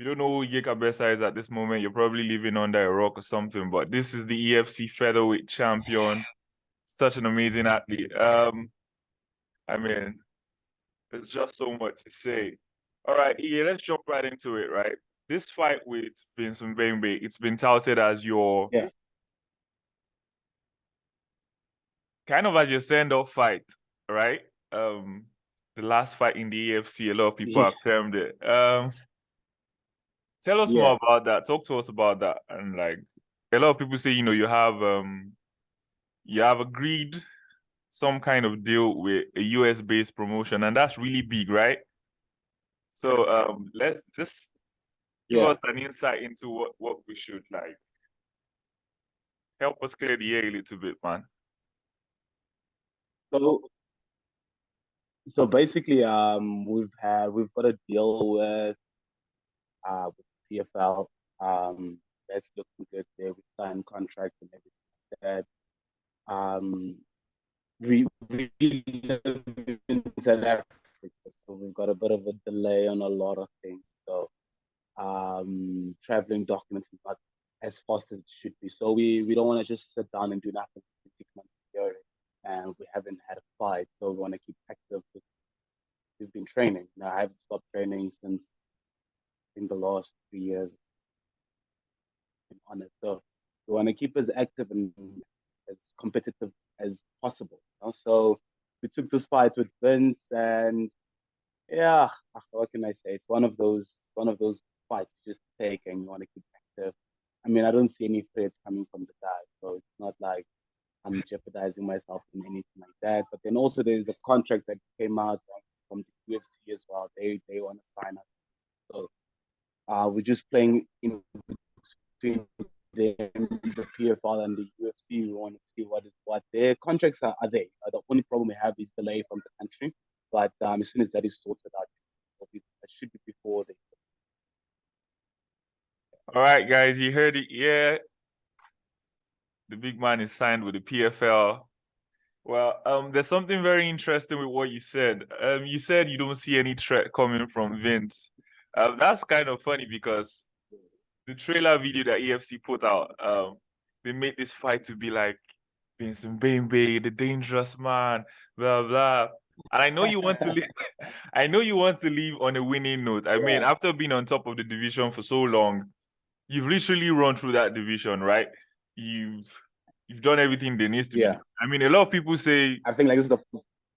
you don't know who Igeu Kabesa is at this moment, you're probably living under a rock or something. But this is the EFC Featherweight Champion. Such an amazing athlete. I mean, there's just so much to say. All right, yeah, let's jump right into it, right? This fight with Vincent Bembe, it's been touted as your Yeah. kind of as your send-off fight, right? The last fight in the EFC, a lot of people Yeah. have termed it. Tell us Yeah. more about that. Talk to us about that. And like a lot of people say, you have agreed some kind of deal with a US based promotion, and that's really big, right? So let's just give Yeah. us an insight into what we should like. Help us clear the air a little bit, man. So so basically, we've got a deal with PFL. That's looking good there. We signed contracts and everything like that. We live in South Africa, so we've got a bit of a delay on a lot of things. So traveling documents is not as fast as it should be. So we don't want to just sit down and do nothing for 6 months period. And we haven't had a fight, so we want to keep active. We've been training. Now I haven't stopped training since in the last 3 years on it. So we want to keep as active and as competitive as possible. You know? So we took this fight with Vince, and yeah, what can I say? It's one of those fights you just take and you want to keep active. I mean, I don't see any threats coming from the guy, so it's not like I'm jeopardizing myself in anything like that. But then also there's a contract that came out from the UFC as well. They want to sign us. So we're just playing in between the PFL and the UFC. We want to see what their contracts are there. The only problem we have is delay from the country. But as soon as that is sorted out, it should be before the. All right, guys, you heard it. Yeah, the big man is signed with the PFL. Well, there's something very interesting with what you said. You said you don't see any threat coming from Vince. That's kind of funny because the trailer video that EFC put out, they made this fight to be like Vincent Bembe, the dangerous man, blah blah. And I know you want to leave. I know you want to leave on a winning note. I mean, Yeah, after being on top of the division for so long, you've literally run through that division, right? You've you've done everything there needs to be. yeah. I mean, a lot of people say, I think like this is the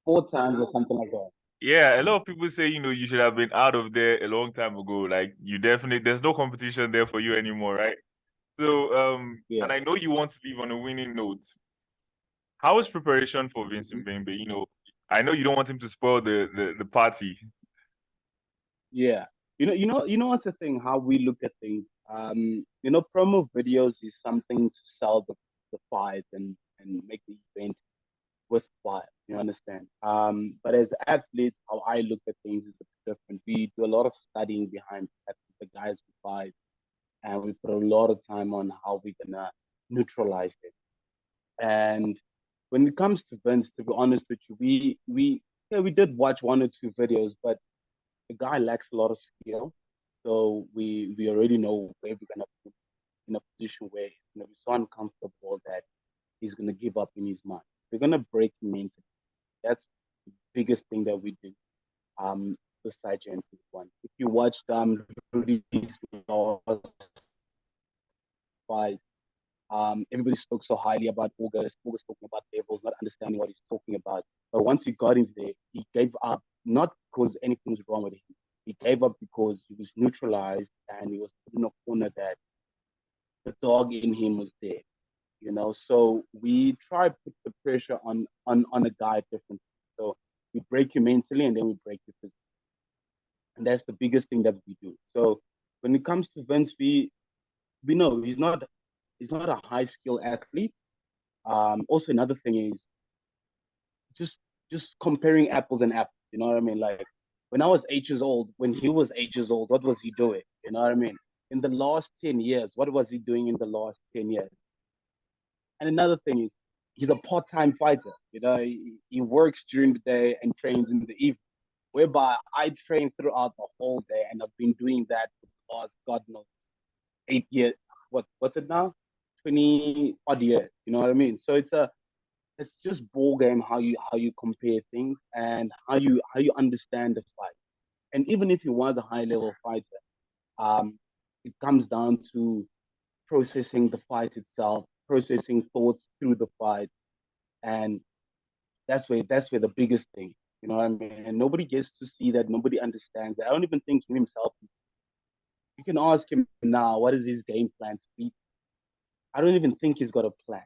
fourth time or something like that. yeah, a lot of people say, you should have been out of there a long time ago. Like you definitely, there's no competition there for you anymore, right? So, Yeah. and I know you want to leave on a winning note. How is preparation for Vincent Bembe? I know you don't want him to spoil the party. Yeah. You know what's the thing, how we look at things. Promo videos is something to sell the fight and make the event worthwhile. You understand? But as athletes, how I look at things is a bit different. We do a lot of studying behind the guys we fight, and we put a lot of time on how we're gonna neutralize it. And when it comes to Vince, to be honest with you, we did watch one or two videos, but the guy lacks a lot of skill. So we already know where we're gonna put in a position where he's gonna be so uncomfortable that he's gonna give up in his mind. We're gonna break him into. That's the biggest thing that we do. Besides your one. If you watched Rudy's last fight, everybody spoke so highly about August. August talking about levels, not understanding what he's talking about. But once he got in there, he gave up not because anything was wrong with him. He gave up because he was neutralized and he was put in a corner that the dog in him was there. So we try to put the pressure on a guy differently. So we break you mentally and then we break you physically. And that's the biggest thing that we do. So when it comes to Vince, we know he's not a high skill athlete. Also, another thing is just just comparing apples and apples. You know what I mean? Like when I was 8 years old, when he was 8 years old, what was he doing? You know what I mean? In the last 10 years, what was he doing in the last 10 years? And another thing is he's a part-time fighter. He works during the day and trains in the evening. Whereby I train throughout the whole day, and I've been doing that for last, God knows, 8 years. What's it now? 20 odd years. You know what I mean? So it's just ball game how you compare things and how you understand the fight. And even if he was a high level fighter, it comes down to processing the fight itself, processing thoughts through the fight, and that's where the biggest thing. You know what I mean? And nobody gets to see that. Nobody understands that. I don't even think he himself. You can ask him now, what is his game plan to beat? I don't even think he's got a plan.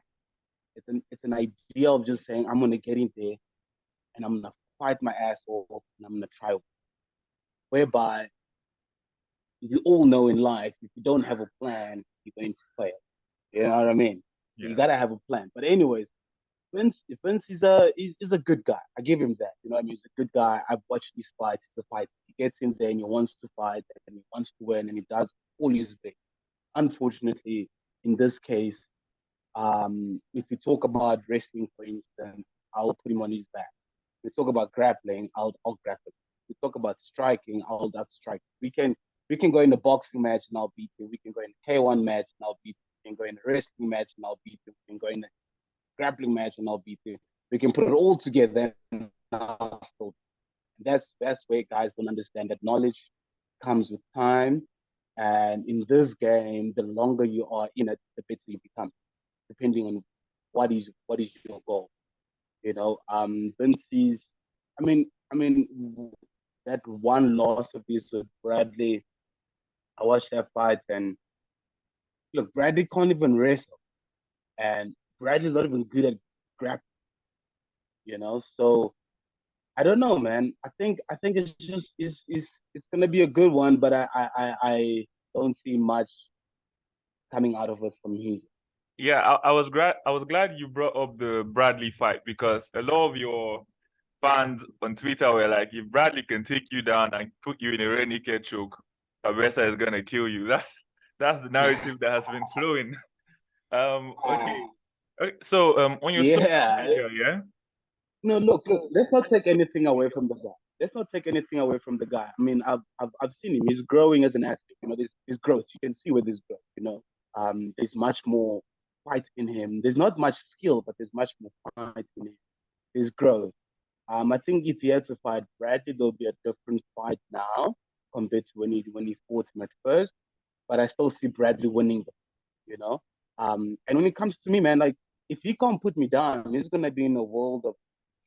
It's an idea of just saying I'm gonna get in there and I'm gonna fight my ass off and I'm gonna try. Whereby you all know in life, if you don't have a plan, you're going to fail. You know what I mean? You Yeah. gotta have a plan. But anyways, Vince is a good guy. I give him that. You know what I mean? He's a good guy. I've watched these fights. He's a fighter. He gets in there and he wants to fight and he wants to win and he does all his best. Unfortunately, in this case, if we talk about wrestling, for instance, I'll put him on his back. We talk about grappling, I'll grapple. We talk about striking, I'll strike. We can go in a boxing match and I'll beat you. We can go in a K1 match and I'll beat you. We can go in a wrestling match and I'll beat you. We can go in a grappling match and I'll beat you. We can put it all together and I'll still. That's where guys don't understand that knowledge comes with time. And in this game, the longer you are in it, the better you become, depending on what is your goal. You know, Vinci's. I mean, that one loss of his with Bradley. I watched that fight, and look, Bradley can't even wrestle, and Bradley's not even good at grappling. You know, so I don't know, man. I think it's gonna be a good one, but I don't see much coming out of it from his. Yeah, I was glad you brought up the Bradley fight because a lot of your fans on Twitter were like, if Bradley can take you down and put you in a rear naked choke, Kabesa is gonna kill you. That's the narrative that has been flowing. Okay. So on your social Yeah, media, yeah? no, look. Let's not take anything away from the guy. Let's not take anything away from the guy. I mean, I've seen him. He's growing as an athlete. You know, there's growth. You can see where there's growth. You know, there's much more fight in him. There's not much skill, but there's much more fight in him. There's growth. I think if he had to fight Bradley, there'll be a different fight now compared to when he fought him at first. But I still see Bradley winning. You know, and when it comes to me, man, like if he can't put me down, he's gonna be in a world of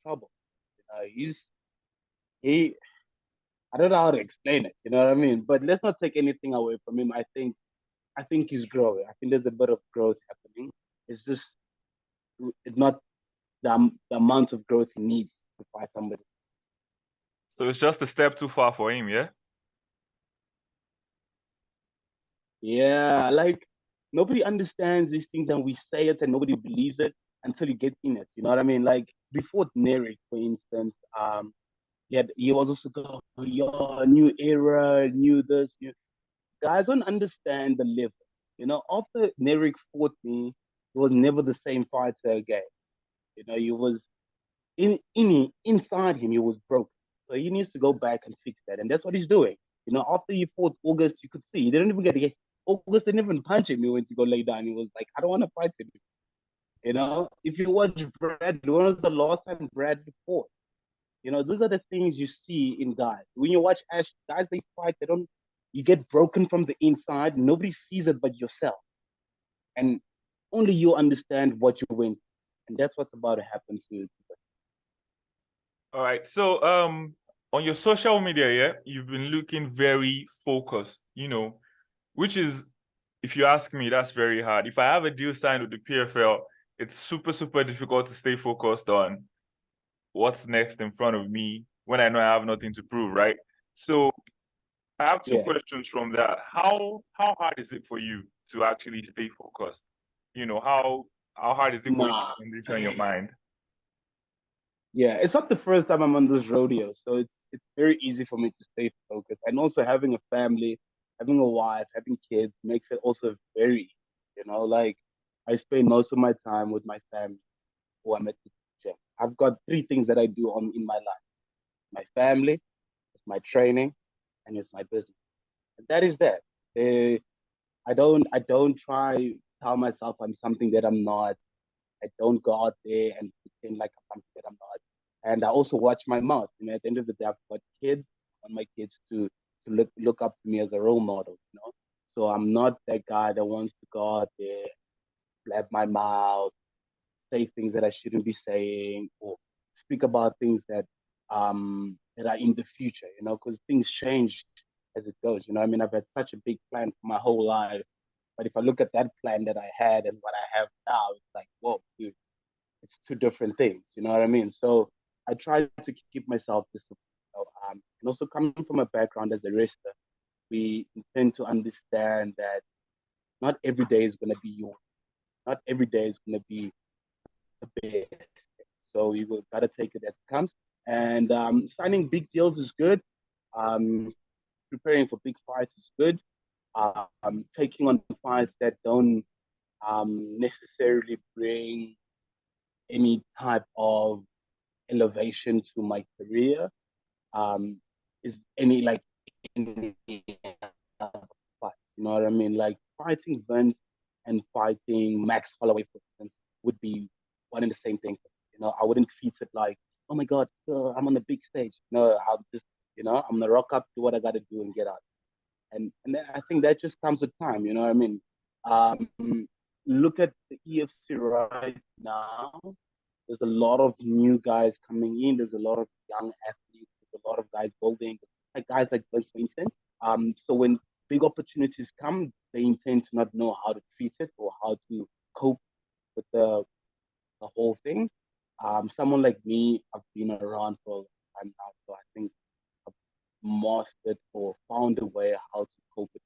trouble. He I don't know how to explain it, you know what I mean? But let's not take anything away from him. I think he's growing. I think there's a bit of growth happening. It's just it's not the amount of growth he needs to fight somebody. So it's just a step too far for him, yeah? Yeah, like nobody understands these things and we say it and nobody believes it until you get in it. You know what I mean? Like before Nerik, for instance, he was also going, yo, new era, new this, new guys don't understand the level. You know, after Nerik fought me, he was never the same fighter again. You know, he was inside him, he was broken. So he needs to go back and fix that. And that's what he's doing. You know, after he fought August, you could see he didn't even get to get August didn't even punch him. He went to go lay down. He was like, I don't want to fight him. You know, if you watch Bradley, when was the last time Bradley fought? You know, those are the things you see in guys. When you watch Ash, guys they fight, they don't you get broken from the inside. Nobody sees it but yourself. And only you understand what you went. And that's what's about to happen to you. All right. So on your social media, yeah, you've been looking very focused, which is, if you ask me, that's very hard. If I have a deal signed with the PFL, it's super, super difficult to stay focused on what's next in front of me when I know I have nothing to prove, right? So I have two Yeah. questions from that. How hard is it for you to actually stay focused? How hard is it for you to Nah. condition your mind? Yeah, it's not the first time I'm on this rodeo, so it's very easy for me to stay focused. And also having a family, having a wife, having kids makes it also very, like I spend most of my time with my family or I'm at the gym. I've got three things that I do in my life: my family, it's my training, and it's my business. And that is that. I don't try to tell myself I'm something that I'm not. I don't go out there and pretend like I'm something that I'm not. And I also watch my mouth. At the end of the day, I've got kids. I want my kids to look up to me as a role model. So I'm not that guy that wants to go out there, blab my mouth, say things that I shouldn't be saying, or speak about things that are in the future, because things change as it goes. I've had such a big plan for my whole life, but if I look at that plan that I had and what I have now, it's like, whoa, dude, it's two different things. You know what I mean? So I try to keep myself disciplined. And also coming from a background as a wrestler, we tend to understand that not every day is going to be yours. Not every day is going to be the best. So you gotta take it as it comes. And signing big deals is good. Um, Preparing for big fights is good. Taking on fights that don't necessarily bring any type of elevation to my career is any like any fight. You know what I mean? Like fighting Vince and fighting Max Holloway, for instance, would be one and the same thing. I wouldn't treat it like, oh my God, I'm on the big stage. No, I'll just, I'm gonna rock up, do what I gotta do, and get out. And I think that just comes with time. You know what I mean? Look at the EFC right now. There's a lot of new guys coming in. There's a lot of young athletes. There's a lot of guys building, like guys like this, for instance. So when big opportunities come, they intend to not know how to treat it or how to cope with the whole thing. Someone like me, I've been around for a long time now, so I think I've mastered or found a way how to cope with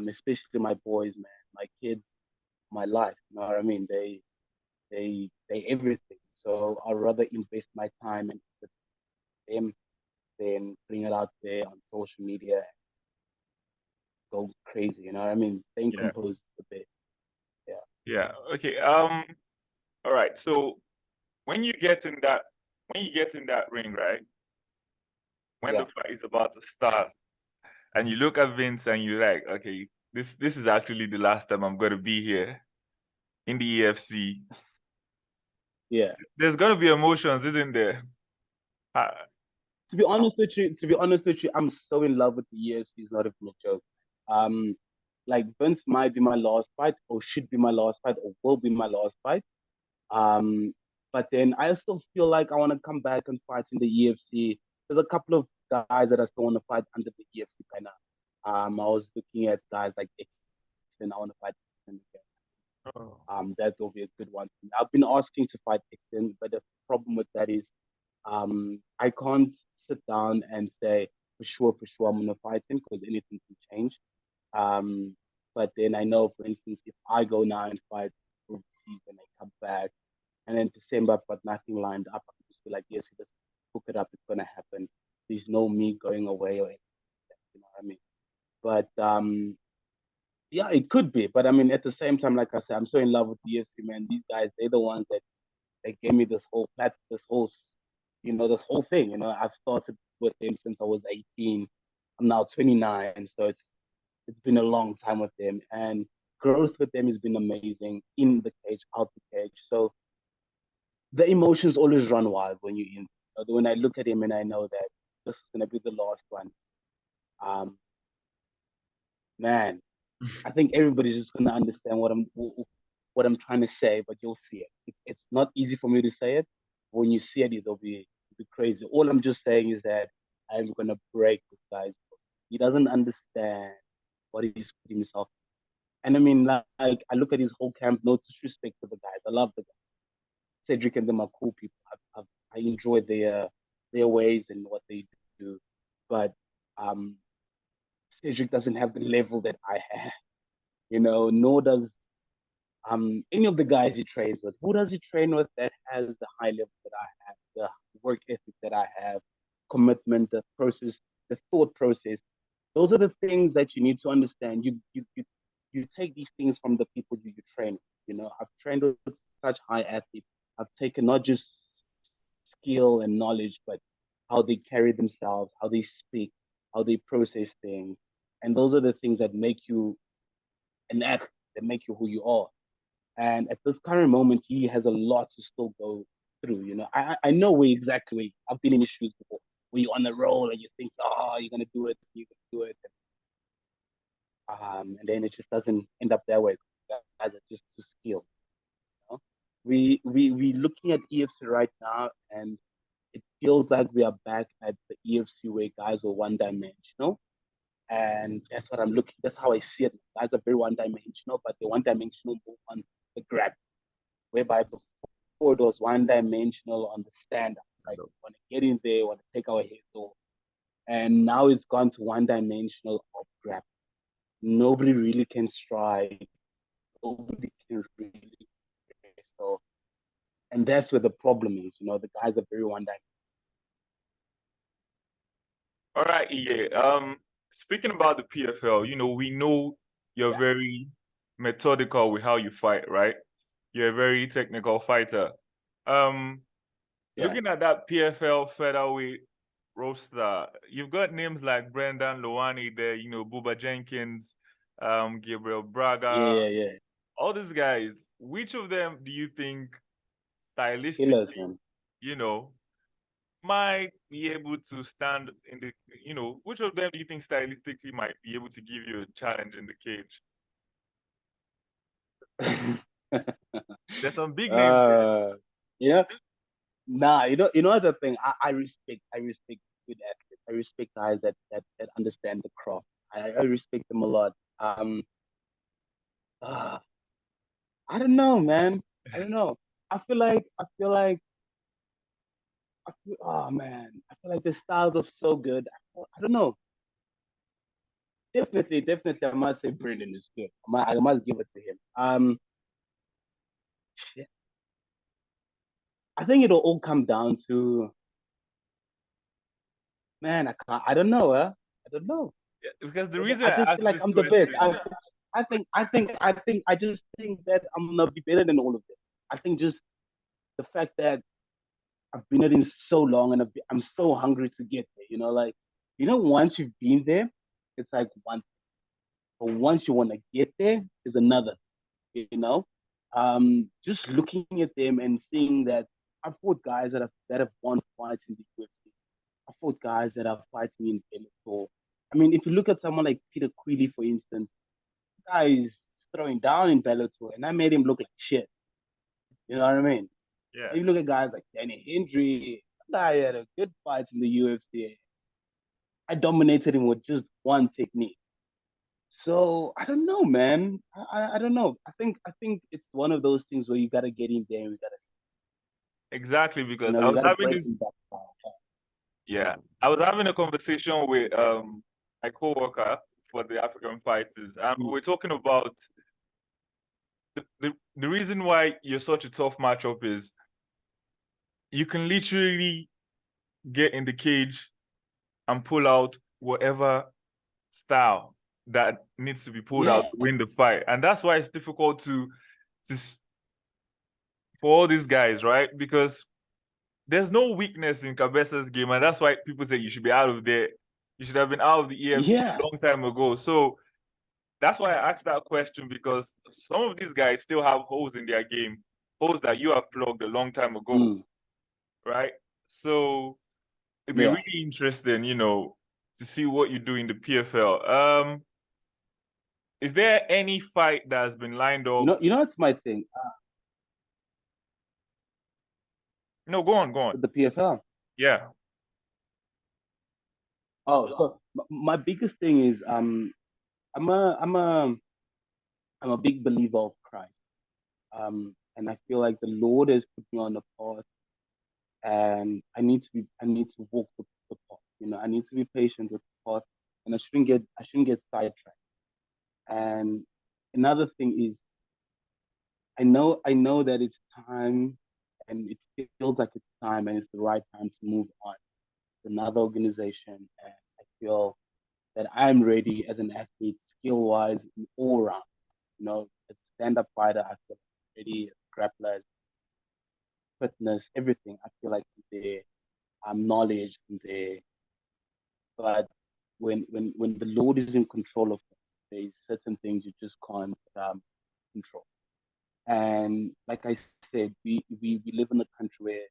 especially my boys, man, my kids, my life. You know what I mean? They everything. So I'd rather invest my time and with them than bring it out there on social media and go crazy. You know what I mean? Staying Yeah. composed is a bit. Yeah. Yeah. Okay. All right. So when you get in that ring, right? When Yeah. the fight is about to start, and you look at Vince and you're like, okay, this is actually the last time I'm gonna be here in the EFC. Yeah. There's gonna be emotions, isn't there? Uh, To be honest with you, I'm so in love with the UFC. It's not even a joke. Um, like Vince might be my last fight, or should be my last fight, or will be my last fight. Um, but then I still feel like I want to come back and fight in the EFC. There's a couple of guys that I still want to fight under the EFC banner. I was looking at guys like X, and I want to fight X again. oh, That will be a good one. I've been asking to fight Dixon, but the problem with that is I can't sit down and say for sure, I'm gonna fight him because anything can change. Um, but then I know, for instance, if I go now and fight overseas and I come back, and then December I've got nothing lined up, I can just be like, yes, we just book it up, it's gonna happen. There's no me going away or anything, you know what I mean? But yeah, it could be. But I mean, at the same time, like I said, I'm so in love with the UFC, man. These guys, they're the ones that they gave me this whole this whole thing. I've started with them since I was 18. I'm now 29, so it's been a long time with them, and growth with them has been amazing in the cage, out the cage. So the emotions always run wild when you're in. When I look at him and I know that this is gonna be the last one, um, man, I think everybody's just gonna understand what I'm trying to say, but you'll see it. It's not easy for me to say it. When you see it, it'll be crazy. All I'm just saying is that I'm gonna break this guy's book. He doesn't understand what he's putting himself. And I mean, like I look at his whole camp. No disrespect to the guys. I love the guys. Cedric and them are cool people. I enjoy their ways and what they do, but um, Cedric doesn't have the level that I have. Nor does any of the guys he trains with. Who does he train with that has the high level that I have, the work ethic that I have, commitment, the process, the thought process? Those are the things that you need to understand. You take these things from the people you train with. I've trained with such high athletes. I've taken not just skill and knowledge, but how they carry themselves, how they speak, how they process things. And those are the things that make you an athlete, that make you who you are. And at this current moment, he has a lot to still go through. I know where exactly I've been in issues before, where you're on the roll and you think, oh, you're gonna do it, you're gonna do it, and then it just doesn't end up that way. Guys are just too skilled. You know? We looking at EFC right now, and it feels like we are back at the EFC where guys were one dimensional. And that's what I'm looking. That's how I see it. Guys are very one dimensional, but they're one dimensional more on the grab, whereby before it was one dimensional on the stand up. Like want to get in there, want to take our heads off. And now it's gone to one dimensional of grab. Nobody really can strike. Nobody can really so, and that's where the problem is. The guys are very one dimensional. All right, EA. Speaking about the PFL, we know you're very methodical with how you fight, right? You're a very technical fighter. Looking at that PFL featherweight roster, you've got names like Brendan Lowani there, Bubba Jenkins, Gabriel Braga, Yeah. all these guys. Which of them do you think Killers, stylistically, man. might be able to stand in the, which of them do you think stylistically might be able to give you a challenge in the cage? There's some big names there. Yeah. Nah, what's the thing? I respect good athletes. I respect guys that understand the craft. I respect them a lot. Uh, I don't know, man. I don't know. Oh man, I feel like the styles are so good. I don't know. Definitely, I must say Brendan is good. I must give it to him. Shit. I think it'll all come down to, man. I don't know. I don't know. Yeah, because the reason I I just feel asked like this I'm the best. question, I just think that I'm gonna be better than all of them. I think just the fact that I've been at it so long and I'm so hungry to get there. Once you've been there, it's like one thing. But once you want to get there, is another. You know, just looking at them and seeing that I've fought guys that have won fights in the UFC. I've fought guys that are fighting in Bellator. I mean, if you look at someone like Peter Queally, for instance, guy is throwing down in Bellator, and I made him look like shit. You know what I mean? yeah. And you look at guys like Danny Hendry, that guy had a good fight in the UFC. I dominated him with just one technique. So I don't know, man. I don't know. I think it's one of those things where you gotta get in there and you gotta Exactly, because I you was gotta having break this, him back. yeah, I was having a conversation with my coworker for the African fighters, and we were talking about the reason why you're such a tough matchup is you can literally get in the cage and pull out whatever style that needs to be pulled out Yeah, to win the fight. And that's why it's difficult to for all these guys, right? Because there's no weakness in Kabesa's game, and that's why people say you should be out of there. You should have been out of the EFC yeah, a long time ago. So that's why I asked that question, because some of these guys still have holes in their game, holes that you have plugged a long time ago, right? So it'd be yeah. really interesting, to see what you do in the PFL. Is there any fight that has been lined up? It's my thing No, go on, go on. with the PFL. Yeah. Oh, so my biggest thing is I'm a I'm a I'm a big believer of Christ. And I feel like the Lord has put me on the path, and I need to walk the path. I need to be patient with the path, and I shouldn't get sidetracked. And another thing is, I know that it's time, and it feels like it's time, and it's the right time to move on to another organization. And I feel that I'm ready as an athlete, skill wise, all around. As a stand up fighter, I feel ready, as a grappler, fitness, everything. I feel like I'm there, knowledge, I'm there. But when the Lord is in control of things, there's certain things you just can't control. And like I said, we live in a country where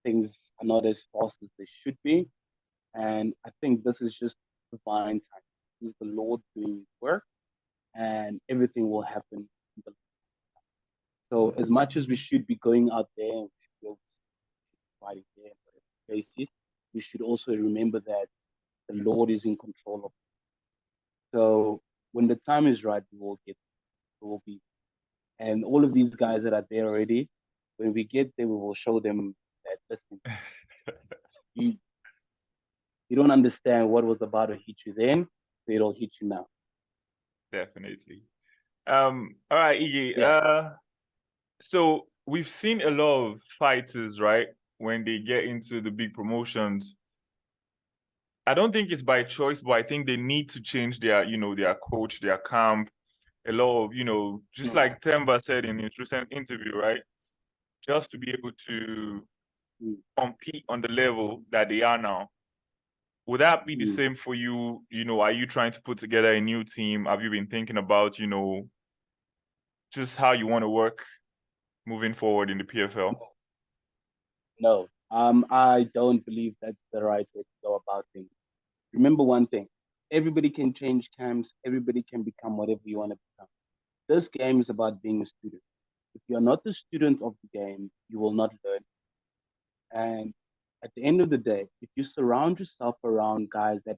things are not as fast as they should be. And I think this is just divine time. This is the Lord doing work, and everything will happen. So as much as we should be going out there and we should be fighting there, whatever the case is, we should also remember that the Lord is in control of it. So when the time is right, we will be. And all of these guys that are there already, when we get there, we will show them that, listen, you, you don't understand what was about to hit you then, so it'll hit you now. Definitely. All right, Iggy. Yeah. So we've seen a lot of fighters, right? When they get into the big promotions, I don't think it's by choice, but I think they need to change their coach, their camp. A lot of, just like Temba said in his recent interview, right? Just to be able to compete on the level that they are now. Would that be the same for you? Are you trying to put together a new team? Have you been thinking about, just how you want to work moving forward in the PFL? No, I don't believe that's the right way to go about things. Remember one thing, everybody can change camps, everybody can become whatever you want to become. This game is about being a student. If you're not a student of the game, you will not learn. And at the end of the day, if you surround yourself around guys that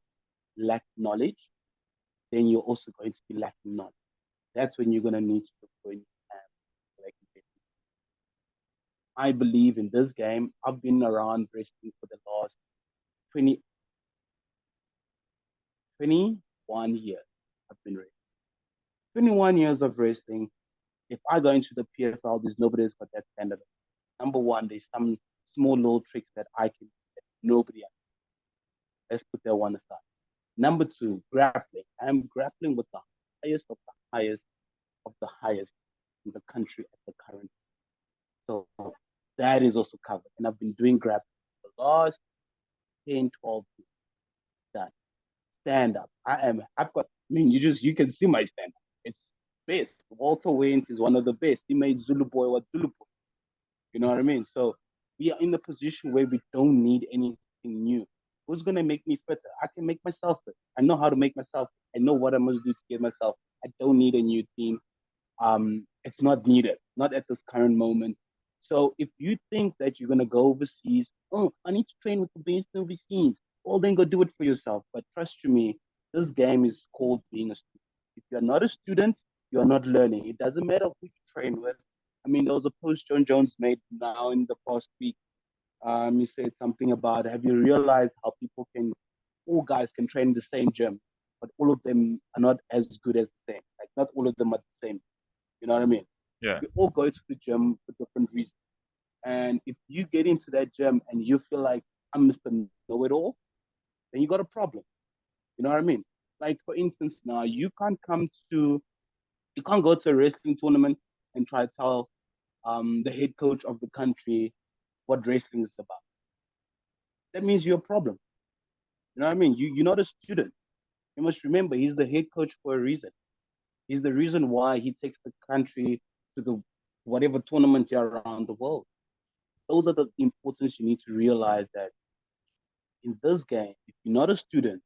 lack knowledge, then you're also going to be lacking knowledge. That's when you're going to need to look for a new camp. Like, I believe in this game. I've been around wrestling for the last 20, 21 years. I've been wrestling. 21 years of wrestling. If I go into the PFL, there's nobody that's got that standard. Number one, there's some small little tricks that I can do that nobody else. Let's put that one aside. Number two, grappling. I'm grappling with the highest of the highest of the highest in the country at the current. So that is also covered. And I've been doing grappling for the last 10, 12 years. Done. Stand up. You can see my stand up. It's best. Walter Wayne is one of the best. He made Zulu Boy what Zulu Boy. You know what I mean? So we are in the position where we don't need anything new. Who's gonna make me fitter? I can make myself fit. I know how to make myself fit. I know what I must do to get myself. I don't need a new team. It's not needed, not at this current moment. So if you think that you're gonna go overseas, oh, I need to train with the best overseas. Well, then go do it for yourself. But trust you me, this game is called being a student. If you're not a student, you're not learning. It doesn't matter who you train with. I mean, there was a post John Jones made now in the past week. He said something about, have you realized how all guys can train in the same gym, but all of them are not as good as the same. Like, not all of them are the same. You know what I mean? Yeah. We all go to the gym for different reasons. And if you get into that gym and you feel like I'm Mr. Know It All, then you got a problem. You know what I mean? Like, for instance, now you can't go to a wrestling tournament and try to tell the head coach of the country what wrestling is about. That means you're a problem. You know what I mean? You're not a student. You must remember he's the head coach for a reason. He's the reason why he takes the country to the whatever tournament around the world. Those are the importance you need to realize that in this game, if you're not a student,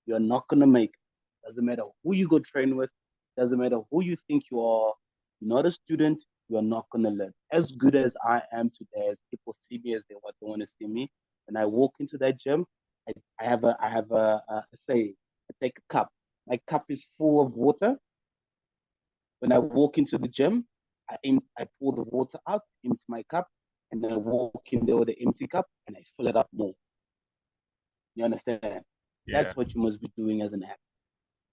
you're not gonna make it. Doesn't matter who you go train with, doesn't matter who you think you are, you're not a student, you're not gonna learn. As good as I am today, as people see me as what they want to see me, when I walk into that gym, I have a say, I take a cup. My cup is full of water. When I walk into the gym, I pour the water out into my cup, and then I walk in there with the empty cup and I fill it up more. You understand? Yeah. That's what you must be doing as an athlete.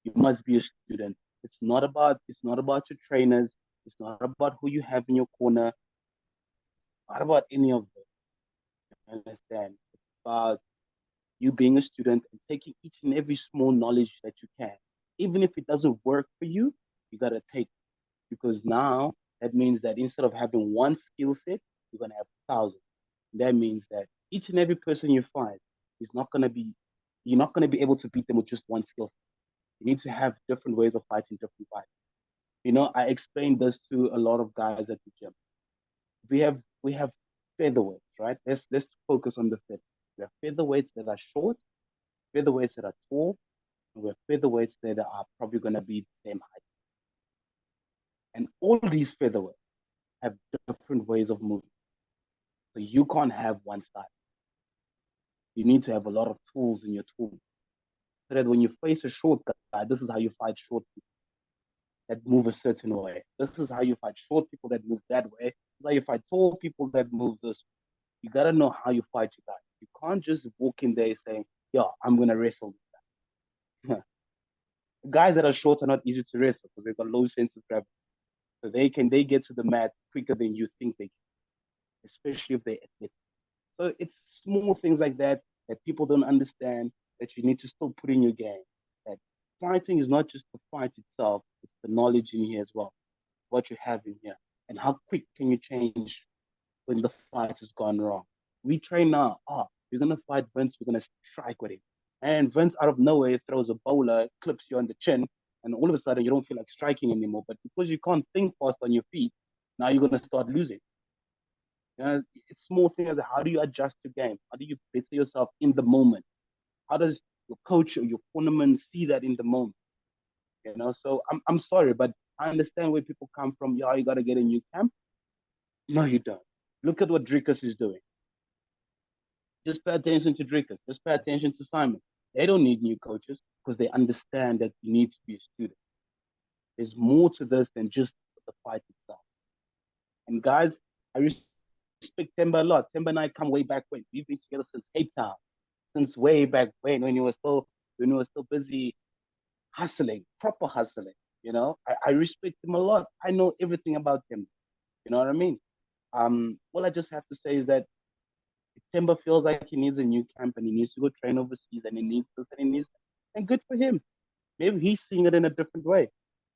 You must be a student. It's not about your trainers. It's not about who you have in your corner. It's not about any of them. You understand? It's about you being a student and taking each and every small knowledge that you can. Even if it doesn't work for you, you gotta take it. Because now that means that instead of having one skill set, you're gonna have 1,000. That means that each and every person you find is not gonna be you're not going to be able to beat them with just one skill set. You need to have different ways of fighting different fights. You know, I explained this to a lot of guys at the gym. We have featherweights, right? Let's focus on the feather. We have featherweights that are short, featherweights that are tall, and we have featherweights that are probably going to be the same height. And all these featherweights have different ways of moving. So you can't have one style. You need to have a lot of tools in your tool. So that when you face a short guy, this is how you fight short people that move a certain way. This is how you fight short people that move that way. This is how you fight tall people that move this way. You gotta know how you fight your guy. You can't just walk in there saying, "Yeah, I'm gonna wrestle this guy." Guys that are short are not easy to wrestle because they've got low sense of gravity. So they get to the mat quicker than you think they can, especially if they're athletic. So it's small things like that that people don't understand that you need to still put in your game. That fighting is not just the fight itself, it's the knowledge in here as well, what you have in here. And how quick can you change when the fight has gone wrong? We train now, we're going to fight Vince, we're going to strike with him. And Vince out of nowhere throws a bowler, clips you on the chin, and all of a sudden you don't feel like striking anymore. But because you can't think fast on your feet, now you're going to start losing. You know, it's small things like how do you adjust your game? How do you better yourself in the moment? How does your coach or your tournament see that in the moment? You know, so I'm sorry, but I understand where people come from. Yeah, you got to get a new camp. No, you don't. Look at what Drickus is doing. Just pay attention to Drickus. Just pay attention to Simon. They don't need new coaches because they understand that you need to be a student. There's more to this than just the fight itself. And guys, I respect Temba a lot. Temba and I come way back when. We've been together since Cape Town, since way back when you were still busy hustling, proper hustling. You know, I respect him a lot. I know everything about him. You know what I mean? All I just have to say is that if Timber feels like he needs a new camp and he needs to go train overseas and he needs this and he needs that, and good for him. Maybe he's seeing it in a different way.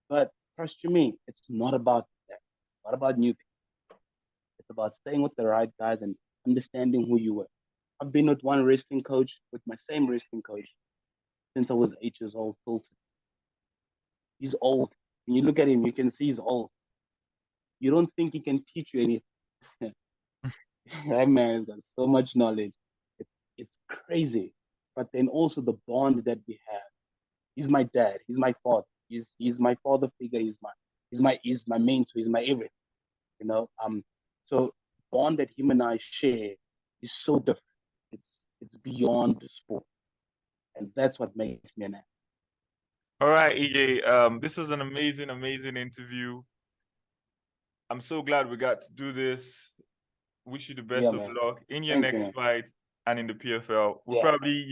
But trust you me, it's not about that. It's not about new people. It's about staying with the right guys and understanding who you were. I've been with one wrestling coach, with my same wrestling coach, since I was 8 years old. He's old. When you look at him, you can see he's old. You don't think he can teach you anything. That man's got so much knowledge. It's crazy. But then also the bond that we have. He's my dad. He's my father. He's my father figure. He's my mentor. He's my everything. You know. So bond that him and I share is so different. It's beyond the sport, and that's what makes me an athlete. All right, EJ. This was an amazing, amazing interview. I'm so glad we got to do this. Wish you the best of luck in your next fight and in the PFL. We'll probably,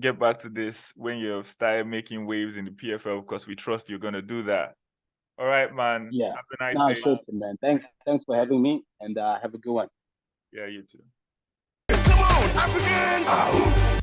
get back to this when you've started making waves in the PFL because we trust you're going to do that. All right, man. Yeah. Have a nice day. Sure, man. Thanks for having me, and have a good one. Yeah, you too. Come on, Africans!